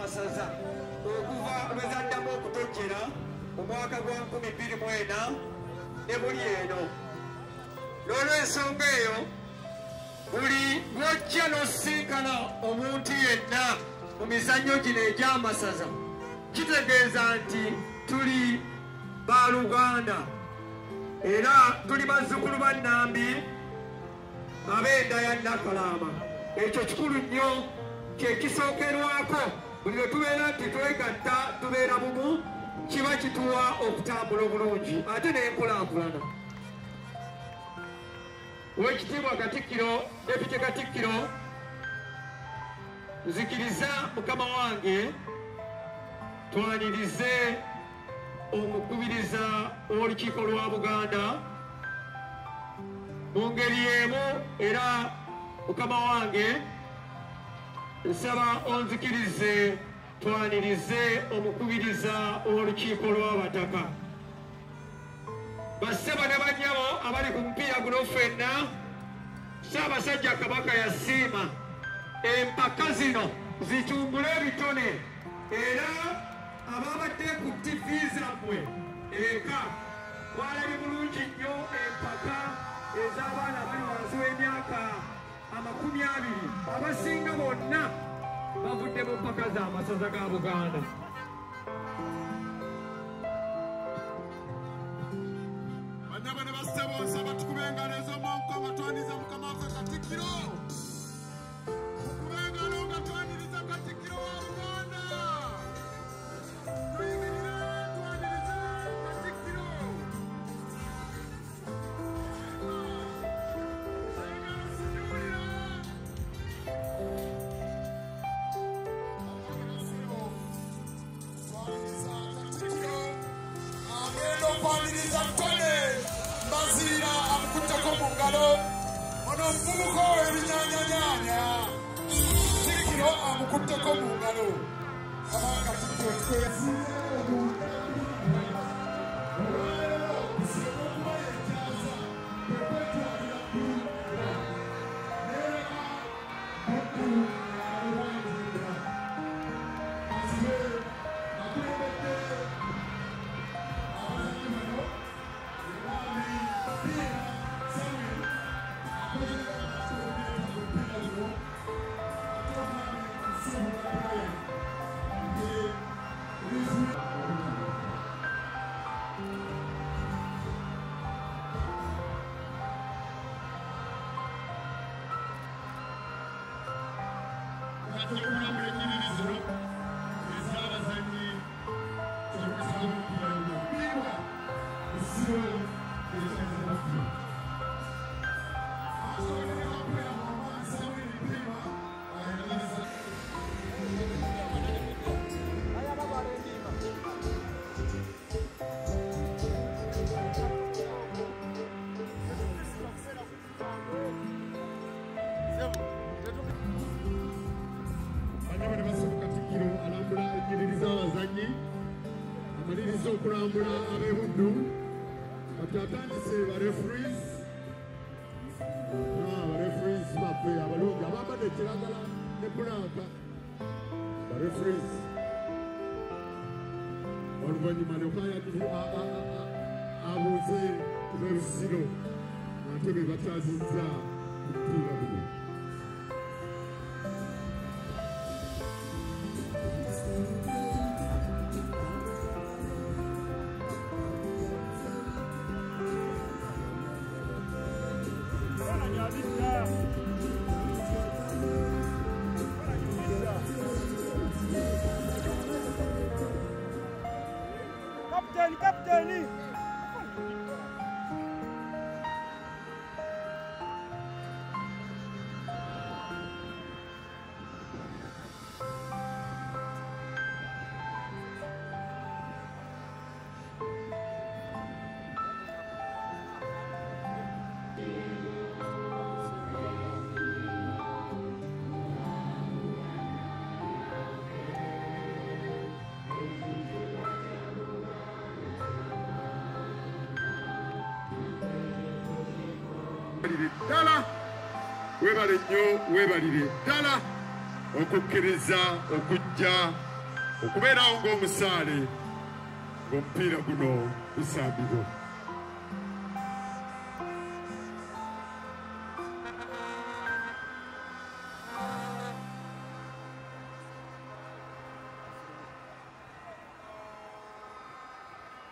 Masaza okuva lwezaddamu okutojjera omwaka gwa 2024 ne buli eno. N'olw'ensonga eyo buli lwojja n'osinkana omuntu yenna mu mizannyo gino egy'amasaza kitegeeza nti tuli baaluganda era tuli bazzukulu ba Nambi ab'enda ya Nakalaama. Ekyo kikulu nnyo kyekisookerwako. Buli lwe tubeera nti twegatta tubeera bumu kiba kituwa okutambula obulungi ate n'enkulaakulana. Oweekitiibwa Katikkiro, Deputy Katikkiro, nzikiriza mukama wange twanirize omukubiriza w'olukiiko lwa Buganda mu ngeri emu, era mukama wange nsaba onzikirize twanirize omukubiriza w'olukiiko lw'abataka. Bassebo ne bannyabo abali ku mupiira guno ffenna, Ssaabasajja Kabaka yasiima empaka zino zitumbule ebitone, era ababadde ku TV zammwe eka twalabye bulungi nnyo empaka ez'abaana abali wansi w'emyaka 20 abasinga bonna bavudde mu mpaka z'amasaza ga Buganda. Bannaba ne bassebo nsaba tukube engalo ez'omwanko nga twaniriza mukama waffe Katikkiro. Tukube engalo nga twaniriza Katikkiro wa Buganda. Tuyimirire twanirize Katikkiro. Kwaniriza ttone Mbazira amukutteko mu ngalo. Ono omuvubuka ebinyaanyanya Katikkiro amukutteko mu ngalo. Kabaka Katikkiro tukwesize amaliriza okulambula ab'ebuddu batandise bareferees baffe abalungi abambadde ekiragala ne bulanka bareferees. Oluvannyuma nekayagiri abuuze b'ebisiro ate be bakyazizza omupiira guno. Kapteni! ddala weebale nnyo weebalire ddala okukkiriza okujja okubeerawo ng'omusaale ng'omupiira guno gusambibwa.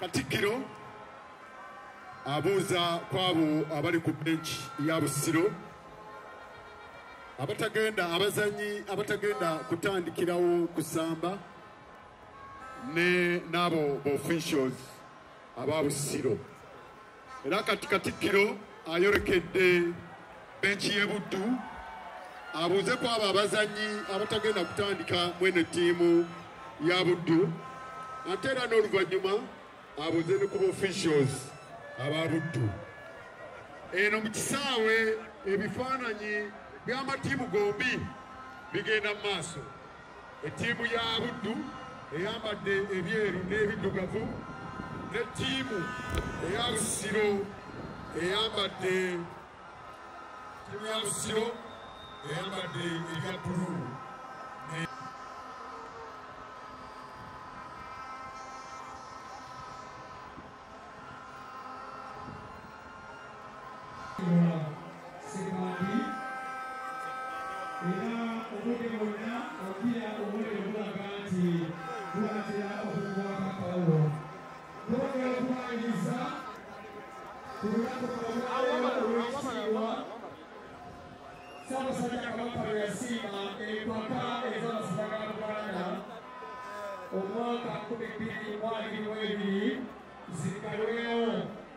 Katikkiro abuuza kwabo abali ku benchi ya Busiro abazanyi abatagenda kutandikirawo kusamba n'abo officials aba Busiro. Era Katikkiro ayolekedde benchi y'e Buddu abuuze kwabo abazanyi abatagenda kutandika mwene ttiimu ya Buddu ate era n'oluvannyuma abuuze ne ku officials aba Buddu. Eno mu kisaawe ebifaananyi by'amatiimu gombi bigenda mu maaso. Ettiimu ya Buddu eyambadde ebyeru n'ebiddugavu n'ettiimu eya Busiro eyambadde ebya bbululu. Omwaka 2022 zikalwewo